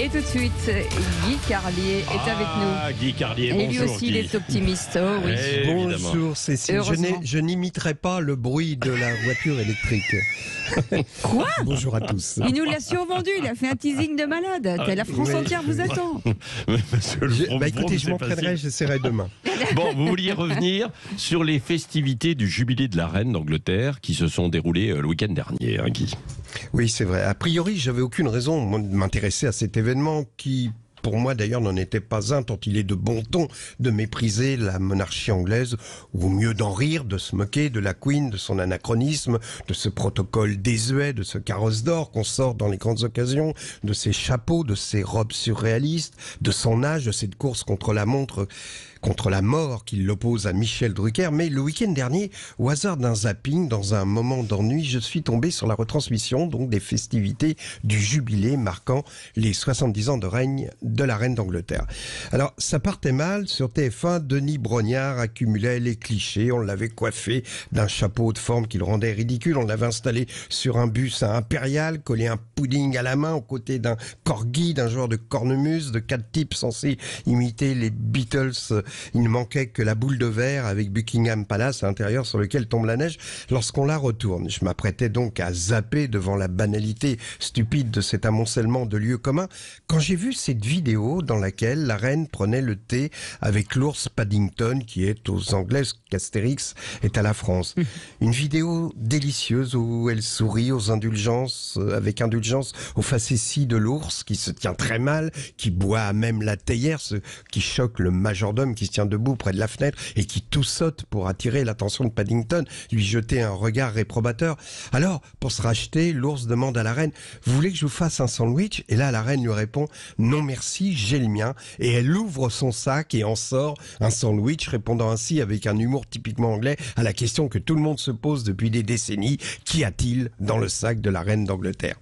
Et tout de suite, Guy Carlier est avec nous. Guy Carlier, Et lui bonjour aussi, Guy. il est optimiste. Oh, oui. Bonjour Cécile, Heureusement. je n'imiterai pas le bruit de la voiture électrique. Quoi? Bonjour à tous. Il nous l'a survendu, il a fait un teasing de malade. La France Oui. entière vous attend. Monsieur le Vroom Écoutez, Vroom, je c'est m'entraînerai, facile. j'essaierai demain. Bon, vous vouliez revenir sur les festivités du jubilé de la reine d'Angleterre qui se sont déroulées le week-end dernier, hein, Guy. Oui, c'est vrai. A priori, j'avais aucune raison moi, de m'intéresser à cet événement qui, pour moi d'ailleurs, n'en était pas un, tant il est de bon ton de mépriser la monarchie anglaise, ou mieux d'en rire, de se moquer de la Queen, de son anachronisme, de ce protocole désuet, de ce carrosse d'or qu'on sort dans les grandes occasions, de ses chapeaux, de ses robes surréalistes, de son âge, de cette course contre la montre, contre la mort qui l'oppose à Michel Drucker. Mais le week-end dernier, au hasard d'un zapping, dans un moment d'ennui, je suis tombé sur la retransmission donc des festivités du jubilé marquant les 70 ans de règne de la reine d'Angleterre. Alors, ça partait mal. Sur TF1, Denis Brognard accumulait les clichés. On l'avait coiffé d'un chapeau de forme qui le rendait ridicule. On l'avait installé sur un bus à impérial, collé un pudding à la main aux côtés d'un corgi, d'un joueur de cornemuse, de 4 types censés imiter les Beatles. Il ne manquait que la boule de verre avec Buckingham Palace à l'intérieur sur lequel tombe la neige lorsqu'on la retourne. Je m'apprêtais donc à zapper devant la banalité stupide de cet amoncellement de lieux communs quand j'ai vu cette vidéo dans laquelle la reine prenait le thé avec l'ours Paddington qui est aux Anglaises qu'Astérix est à la France. Une vidéo délicieuse où elle sourit aux indulgences, avec indulgence aux facéties de l'ours qui se tient très mal, qui boit à même la théière, ce qui choque le majordome qui se tient debout près de la fenêtre et qui tout saute pour attirer l'attention de Paddington, lui jeter un regard réprobateur. Alors, pour se racheter, l'ours demande à la reine « Vous voulez que je vous fasse un sandwich ?» Et là, la reine lui répond « Non merci, j'ai le mien. » Et elle ouvre son sac et en sort un sandwich, répondant ainsi avec un humour typiquement anglais à la question que tout le monde se pose depuis des décennies « Qu'y a-t-il dans le sac de la reine d'Angleterre ?»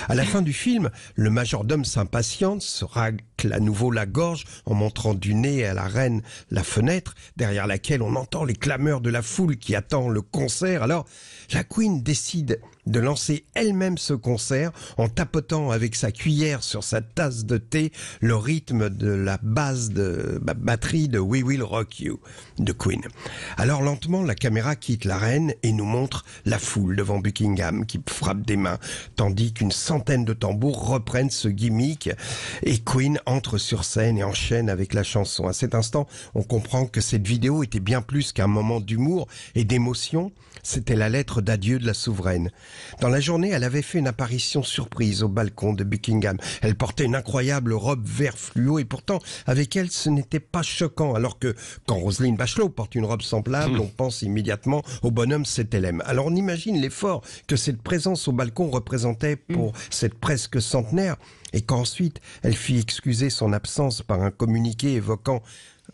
À la fin du film, le majordome s'impatiente, se racle à nouveau la gorge en montrant du nez à la reine la fenêtre derrière laquelle on entend les clameurs de la foule qui attend le concert. Alors, la Queen décide de lancer elle-même ce concert en tapotant avec sa cuillère sur sa tasse de thé le rythme de la base de batterie de We Will Rock You de Queen. Alors lentement, la caméra quitte la reine et nous montre la foule devant Buckingham qui frappe des mains, tandis qu'une centaine de tambours reprennent ce gimmick et Queen entre sur scène et enchaîne avec la chanson. À cet instant, on comprend que cette vidéo était bien plus qu'un moment d'humour et d'émotion, c'était la lettre d'adieu de la souveraine. Dans la journée, elle avait fait une apparition surprise au balcon de Buckingham. Elle portait une incroyable robe vert fluo et pourtant, avec elle, ce n'était pas choquant. Alors que quand Roselyne Bachelot porte une robe semblable, on pense immédiatement au bonhomme CTLM. Alors on imagine l'effort que cette présence au balcon représentait pour cette presque centenaire et qu'ensuite, elle fit excuser son absence par un communiqué évoquant,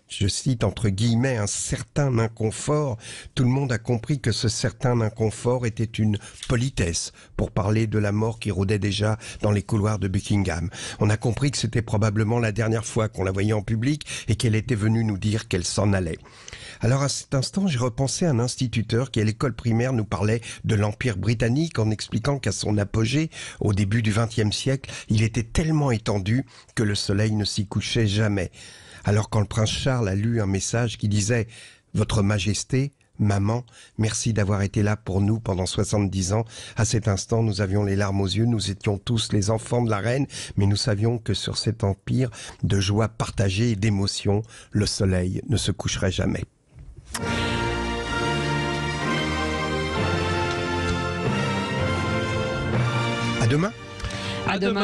je cite entre guillemets, un certain inconfort. Tout le monde a compris que ce certain inconfort était une politesse pour parler de la mort qui rôdait déjà dans les couloirs de Buckingham. On a compris que c'était probablement la dernière fois qu'on la voyait en public et qu'elle était venue nous dire qu'elle s'en allait. Alors à cet instant, j'ai repensé à un instituteur qui à l'école primaire nous parlait de l'Empire britannique en expliquant qu'à son apogée, au début du XXe siècle, il était tellement étendu que le soleil ne s'y couchait jamais. Alors quand le prince Charles a lu un message qui disait « Votre Majesté, maman, merci d'avoir été là pour nous pendant 70 ans. À cet instant, nous avions les larmes aux yeux, nous étions tous les enfants de la reine, mais nous savions que sur cet empire de joie partagée et d'émotion, le soleil ne se coucherait jamais. » À demain. À demain.